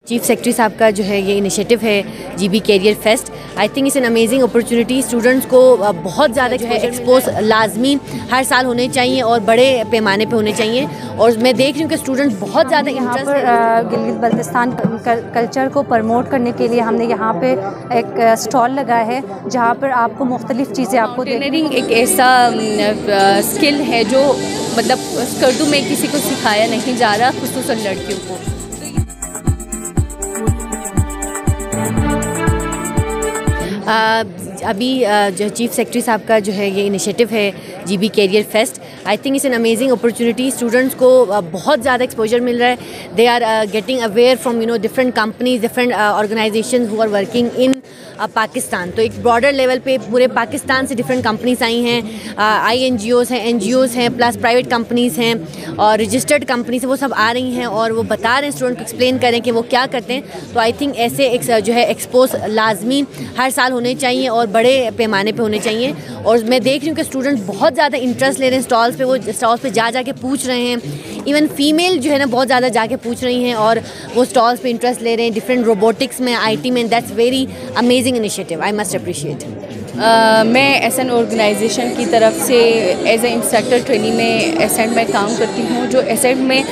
Chief secretary साहब का जो है ये इनिशिएटिव है GB career fest. I think it's an amazing opportunity. Students को बहुत ज़्यादा जो है एक्सपोज लाजमी हर साल होने चाहिए और बड़े पैमाने पे होने चाहिए। और मैं देख रही हूँ कि स्टूडेंट्स बहुत ज़्यादा यहाँ पर गिलगित बल्तिस्तान कल्चर को प्रमोट करने के लिए हमने यहाँ पे एक स्टॉल लगाया है जहाँ पर आपको मुख्तलिफ चीज़ें आपको माउंटेनियरिंग एक ऐसा स्किल है जो मतलब स्कर्दू में किसी को सिखाया नहीं जा रहा, खुसूसन लड़कियों को। अभी जो चीफ सेक्रेटरी साहब का जो है ये इनिशिएटिव है GB career fest. I think it's an amazing opportunity. Students को बहुत ज़्यादा एक्सपोजर मिल रहा है। They are getting aware from different companies, different organisations who are working in Pakistan. तो एक ब्रॉडर लेवल पे पूरे पाकिस्तान से डिफरेंट कंपनीज आई हैं, INGOs हैं, NGOs हैं, प्लस प्राइवेट कंपनीज हैं और रजिस्टर्ड कंपनीज हैं। वो सब आ रही हैं और वो बता रहे हैं स्टूडेंट को, एक्सप्लेन करें कि वो क्या करते हैं। तो आई थिंक ऐसे जो है एक्सपोज लाजमी हर साल होने चाहिए और बड़े पैमाने पे होने चाहिए। और मैं देख रही हूँ कि स्टूडेंट्स बहुत ज़्यादा इंटरेस्ट ले रहे हैं स्टॉल्स पे। वो स्टॉल्स पे जा के पूछ रहे हैं। इवन फीमेल जो है ना बहुत ज़्यादा जाके पूछ रही हैं और वो स्टॉल्स पे इंटरेस्ट ले रहे हैं, डिफरेंट रोबोटिक्स में, IT में। That's very amazing initiative, I must appreciate. मैं एसन ऑर्गेनाइजेशन की तरफ से एज ए इंस्ट्रक्टर ट्रेनिंग में एसेंट में काम करती हूँ। जो एसेंट में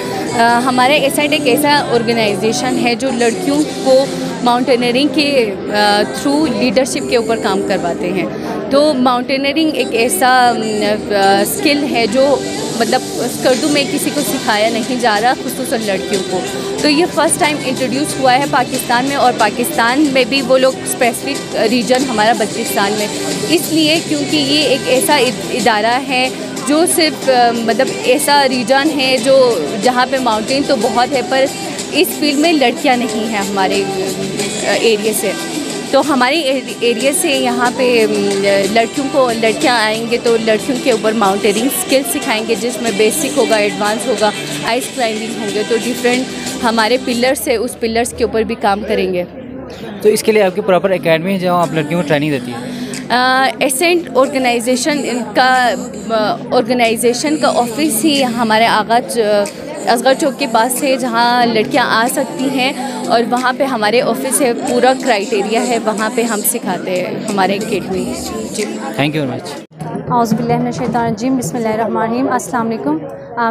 हमारे एसेंट एक ऐसा ऑर्गेनाइजेशन है जो लड़कियों को माउंटेनियरिंग के थ्रू लीडरशिप के ऊपर काम करवाते हैं। तो माउंटेनियरिंग एक ऐसा स्किल है जो मतलब स्कर्दू में किसी को सिखाया नहीं जा रहा, खुसूसन लड़कियों को। तो ये फ़र्स्ट टाइम इंट्रोड्यूस हुआ है पाकिस्तान में, और पाकिस्तान में भी वो लोग स्पेसिफिक रीजन हमारा बल्तिस्तान में, इसलिए क्योंकि ये एक ऐसा इदारा है जो सिर्फ मतलब ऐसा रीजन है जो जहाँ पे माउंटेन तो बहुत है पर इस फील्ड में लड़कियाँ नहीं हैं हमारे एरिया से। तो हमारे एरिया से यहाँ पे लड़कियाँ आएंगे तो लड़कियों के ऊपर माउंटेनियरिंग स्किल सिखाएंगे, जिसमें बेसिक होगा, एडवांस होगा, आइस क्लाइंबिंग होंगे। तो डिफरेंट हमारे पिलर्स है, उस पिलर्स के ऊपर भी काम करेंगे। तो इसके लिए आपकी प्रॉपर एकेडमी है जहाँ आप लड़कियों को ट्रेनिंग देती है? एसेंट ऑर्गेनाइजेशन का ऑफिस ही हमारे आगाज असगर चौक के पास है, जहाँ लड़कियाँ आ सकती हैं और वहाँ पे हमारे ऑफिस है, पूरा क्राइटेरिया है, वहाँ पे हम सिखाते हैं हमारे अकेडमी। जी, थैंक यू वेरी मच। औज़ुबिल्लाहि मिनश्शैतानिर्रजीम, बिस्मिल्लाहिर्रहमानिर्रहीम। अस्सलाम वालेकुम।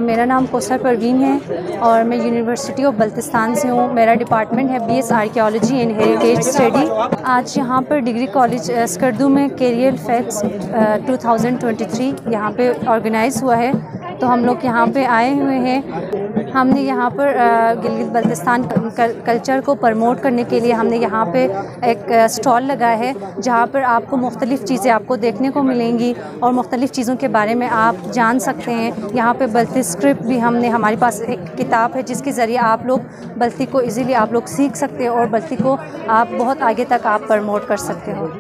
मेरा नाम कौसर परवीन है और मैं यूनिवर्सिटी ऑफ बल्तिस्तान से हूँ। मेरा डिपार्टमेंट है BS archaeology and heritage study. आज यहाँ पर डिग्री कॉलेज स्कर्दू में कैरियर फेस्ट 2023 यहाँ पे ऑर्गेनाइज़ हुआ है। तो हम लोग यहाँ पे आए हुए हैं। हमने यहाँ पर गिलगित बल्तिस्तान कल्चर को प्रमोट करने के लिए हमने यहाँ पे एक स्टॉल लगाया है जहाँ पर आपको मुख्तलिफ़ चीज़ें आपको देखने को मिलेंगी और मुख्तलिफ़ चीज़ों के बारे में आप जान सकते हैं। यहाँ पे बल्ती स्क्रिप्ट भी हमारे पास एक किताब है जिसके ज़रिए आप लोग बल्ती को इजीली आप लोग सीख सकते हैं और बल्ती को आप बहुत आगे तक आप प्रमोट कर सकते हो।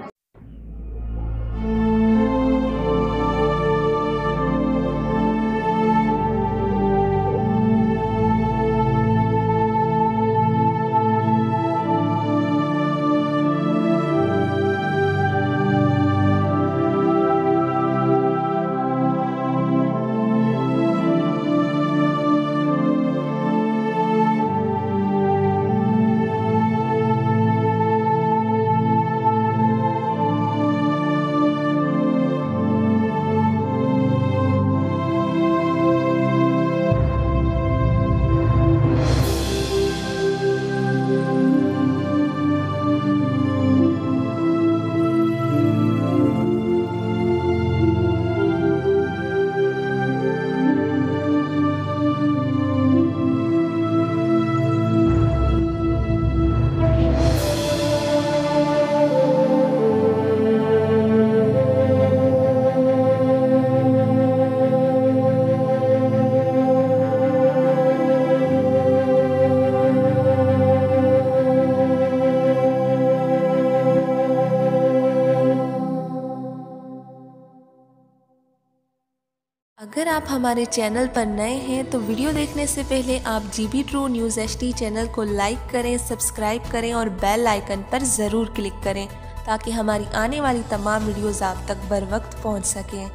अगर आप हमारे चैनल पर नए हैं तो वीडियो देखने से पहले आप GB True News HD channel को लाइक करें, सब्सक्राइब करें और बेल आइकन पर ज़रूर क्लिक करें ताकि हमारी आने वाली तमाम वीडियोज़ आप तक बर वक्त पहुंच सकें।